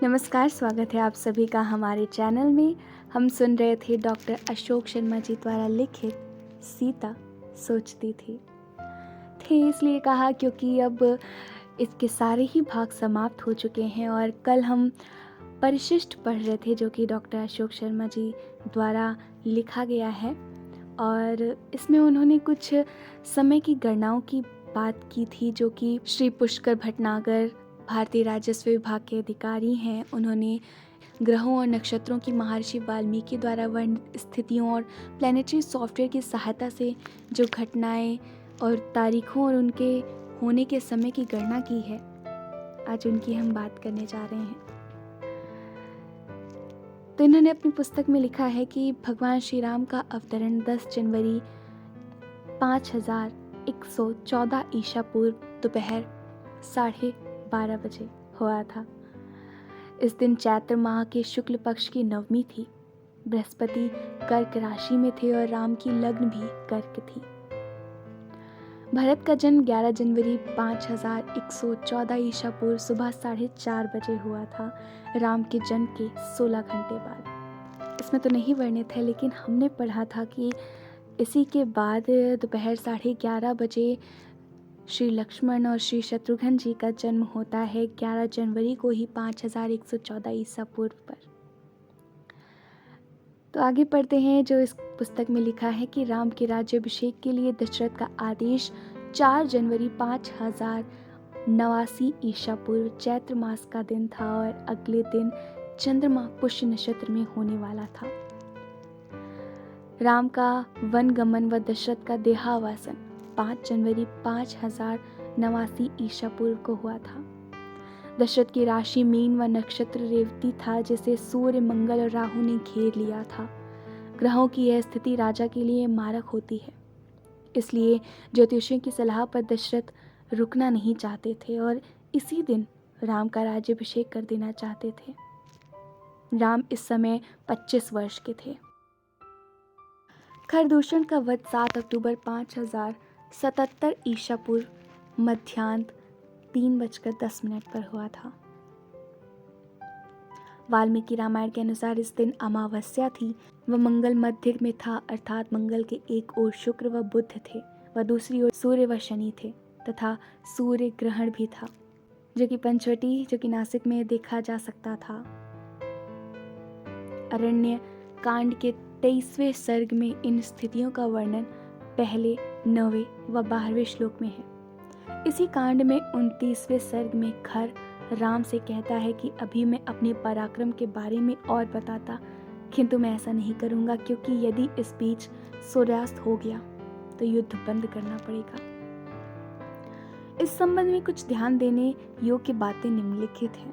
नमस्कार, स्वागत है आप सभी का हमारे चैनल में। हम सुन रहे थे डॉक्टर अशोक शर्मा जी द्वारा लिखित सीता सोचती थी इसलिए कहा क्योंकि अब इसके सारे ही भाग समाप्त हो चुके हैं और कल हम परिशिष्ट पढ़ रहे थे जो कि डॉक्टर अशोक शर्मा जी द्वारा लिखा गया है और इसमें उन्होंने कुछ समय की गणनाओं की बात की थी जो कि श्री पुष्कर भटनागर भारतीय राजस्व विभाग के अधिकारी हैं। उन्होंने ग्रहों और नक्षत्रों की महर्षि वाल्मीकि द्वारा वर्णित स्थितियों और प्लानिटरी सॉफ्टवेयर की सहायता से जो घटनाएं और तारीखों और उनके होने के समय की गणना की है, आज उनकी हम बात करने जा रहे हैं। तो इन्होंने अपनी पुस्तक में लिखा है कि भगवान श्री राम का अवतरण 10 जनवरी 5114 ईसा पूर्व दोपहर 12:30 बजे हुआ था। इस दिन चैत्र माह के शुक्ल पक्ष की नवमी थी। बृहस्पति कर्क राशि में थे और राम की लग्न भी कर्क थी। भरत का जन्म 11 जनवरी 5114 ईसा पूर्व सुबह 4:30 बजे हुआ था, राम के जन्म के 16 घंटे बाद। इसमें तो नहीं वर्णित है, लेकिन हमने पढ़ा था कि इसी के बाद दोपहर 11:30 बजे श्री लक्ष्मण और श्री शत्रुघ्न जी का जन्म होता है 11 जनवरी को ही 5114 ईसा पूर्व पर। तो आगे पढ़ते हैं जो इस पुस्तक में लिखा है कि राम के राज्याभिषेक के लिए दशरथ का आदेश 4 जनवरी 5089 ईसा पूर्व चैत्र मास का दिन था और अगले दिन चंद्रमा पुष्य नक्षत्र में होने वाला था। राम का वन गमन व दशरथ का देहावसान 5 जनवरी 5089 ईसा पूर्व को हुआ था। दशरथ की राशि मीन व नक्षत्र रेवती था जिसे सूर्य, मंगल और राहु ने घेर लिया था। ग्रहों की यह स्थिति राजा के लिए मारक होती है, इसलिए ज्योतिषियों की सलाह पर दशरथ रुकना नहीं चाहते थे और इसी दिन राम का राज्याभिषेक कर देना चाहते थे। राम इस समय 25 वर्ष के थे। खरदूषण का वध 7 अक्टूबर 5077 ईसा पूर्व मध्याह्न 3:10 पर हुआ था। वाल्मीकि रामायण के अनुसार इस दिन अमावस्या थी व मंगल मध्य में था, अर्थात मंगल के एक ओर शुक्र व बुध थे व दूसरी ओर सूर्य व शनि थे तथा सूर्य ग्रहण भी था जो कि पंचवटी जो कि नासिक में देखा जा सकता था। अरण्य कांड के 23वें सर्ग में इन स्थितियों का वर्णन पहले 9वें व 12वें श्लोक में है। इसी कांड में 29वें सर्ग में खर राम से कहता है कि अभी मैं अपने पराक्रम के बारे में और बताता, किंतु मैं ऐसा नहीं करूंगा क्योंकि यदि इस बीच सूर्यास्त हो गया तो युद्ध बंद करना पड़ेगा। इस संबंध में कुछ ध्यान देने योग्य बातें निम्नलिखित हैं।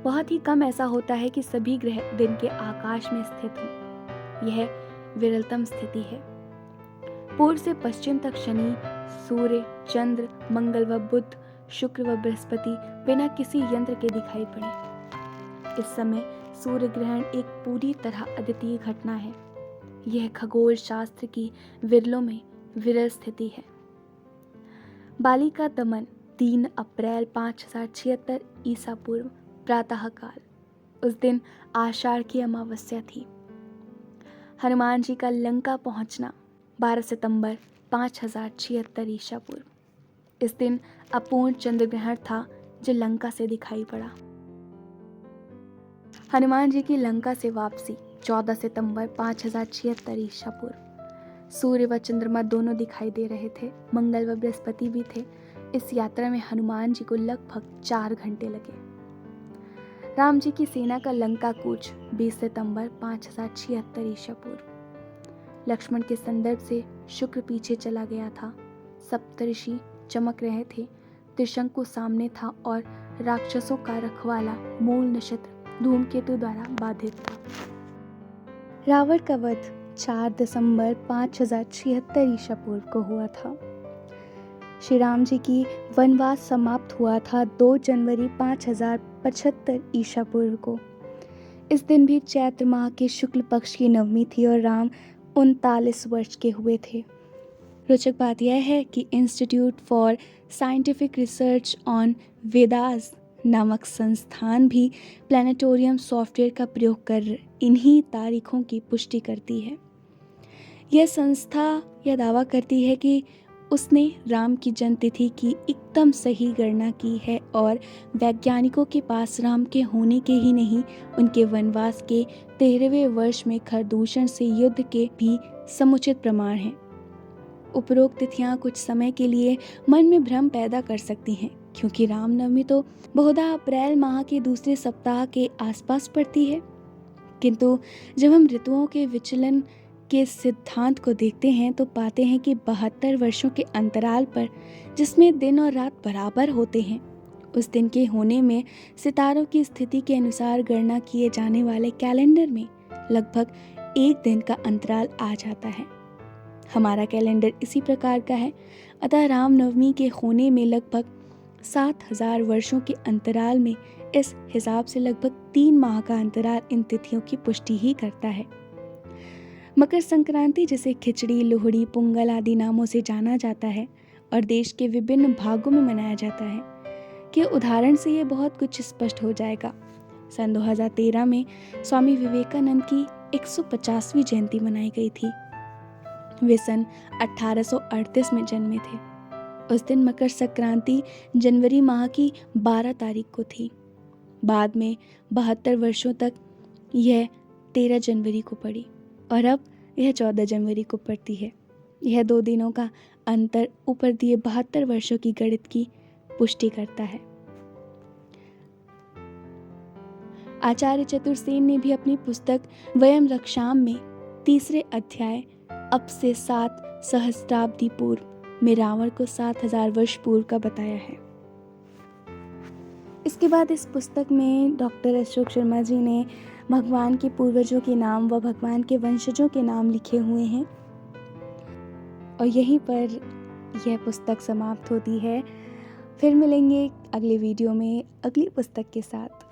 बहुत ही कम ऐसा होता है कि सभी ग्रह दिन के आकाश में स्थित हों। यह विरलतम स्थिति है। पूर्व से पश्चिम तक शनि, सूर्य, चंद्र, मंगल व बुध, शुक्र व बृहस्पति बिना किसी यंत्र के दिखाई पड़े। इस समय सूर्य ग्रहण एक पूरी तरह अद्वितीय घटना है। यह खगोल शास्त्र की विरलों में विरल स्थिति है। बाली का दमन 3 अप्रैल 5076 ईसा पूर्व प्रातः काल। उस दिन आषाढ़ की अमावस्या थी। हनुमान जी का लंका पहुंचना 12 सितंबर 5076 ईसा पूर्व। इस दिन अपूर्ण चंद्र ग्रहण था जो लंका से दिखाई पड़ा। हनुमान जी की लंका से वापसी 14 सितंबर 5076 ईसा पूर्व। सूर्य व चंद्रमा दोनों दिखाई दे रहे थे। मंगल व बृहस्पति भी थे। इस यात्रा में हनुमान जी को लगभग 4 घंटे लगे। राम जी की सेना का लंका कूच 20 सितंबर 5076 ईसा पूर्व। लक्ष्मण के संदर्भ से शुक्र पीछे चला गया था। सप्तऋषि चमक रहे थे। त्रिशंकु सामने था और राक्षसों का रखवाला मूल नक्षत्र धूमकेतु द्वारा बाधित था। रावण का वध 4 दिसंबर 5076 ईसा पूर्व को हुआ था। श्री राम जी की वनवास समाप्त हुआ था 2 जनवरी 5075 ईसा पूर्व को। इस दिन भी चैत्र माह के शुक्ल पक्ष की नवमी थी और राम 39 वर्ष के हुए थे। रोचक बात यह है कि institute for scientific research on Vedas नामक संस्थान भी प्लानिटोरियम सॉफ्टवेयर का प्रयोग कर इन्हीं तारीखों की पुष्टि करती है। यह संस्था यह दावा करती है कि उसने राम की जन्म तिथि की एकदम सही गणना की है और वैज्ञानिकों के पास राम के होने के ही नहीं, उनके वनवास के 13वें वर्ष में खरदूषण से युद्ध के भी समुचित प्रमाण हैं। उपरोक्त तिथियां कुछ समय के लिए मन में भ्रम पैदा कर सकती हैं, क्योंकि रामनवमी तो बहुधा अप्रैल माह के दूसरे सप्ताह के आसपास पड़ती है। किंतु जब हम ऋतुओं के विचलन के सिद्धांत को देखते हैं तो पाते हैं कि 72 वर्षों के अंतराल पर, जिसमें दिन और रात बराबर होते हैं, उस दिन के होने में सितारों की स्थिति के अनुसार गणना किए जाने वाले कैलेंडर में लगभग एक दिन का अंतराल आ जाता है। हमारा कैलेंडर इसी प्रकार का है, अतः रामनवमी के होने में लगभग 7000 वर्षों के अंतराल में इस हिसाब से लगभग 3 माह का अंतराल इन तिथियों की पुष्टि ही करता है। मकर संक्रांति, जिसे खिचड़ी, लोहड़ी, पोंगल आदि नामों से जाना जाता है और देश के विभिन्न भागों में मनाया जाता है, के उदाहरण से ये बहुत कुछ स्पष्ट हो जाएगा। सन 2013 में स्वामी विवेकानंद की 150वीं जयंती मनाई गई थी। वे सन 1838 में जन्मे थे। उस दिन मकर संक्रांति जनवरी माह की 12 तारीख को थी। बाद में 72 वर्षों तक यह 13 जनवरी को पड़ी और अब यह 14 जनवरी को पड़ती है। यह 2 दिनों का अंतर ऊपर दिए 72 वर्षों की गणित की पुष्टि करता है। आचार्य चतुर्सेन ने भी अपनी पुस्तक वयम रक्षाम में 3 अध्याय अब से 7 सहस्राब्दी पूर्व में रावण को 7000 वर्ष पूर्व का बताया है। इसके बाद इस पुस्तक में डॉक्टर अशोक शर्मा जी ने भगवान के पूर्वजों के नाम व भगवान के वंशजों के नाम लिखे हुए हैं और यहीं पर यह पुस्तक समाप्त होती है। फिर मिलेंगे अगले वीडियो में अगली पुस्तक के साथ।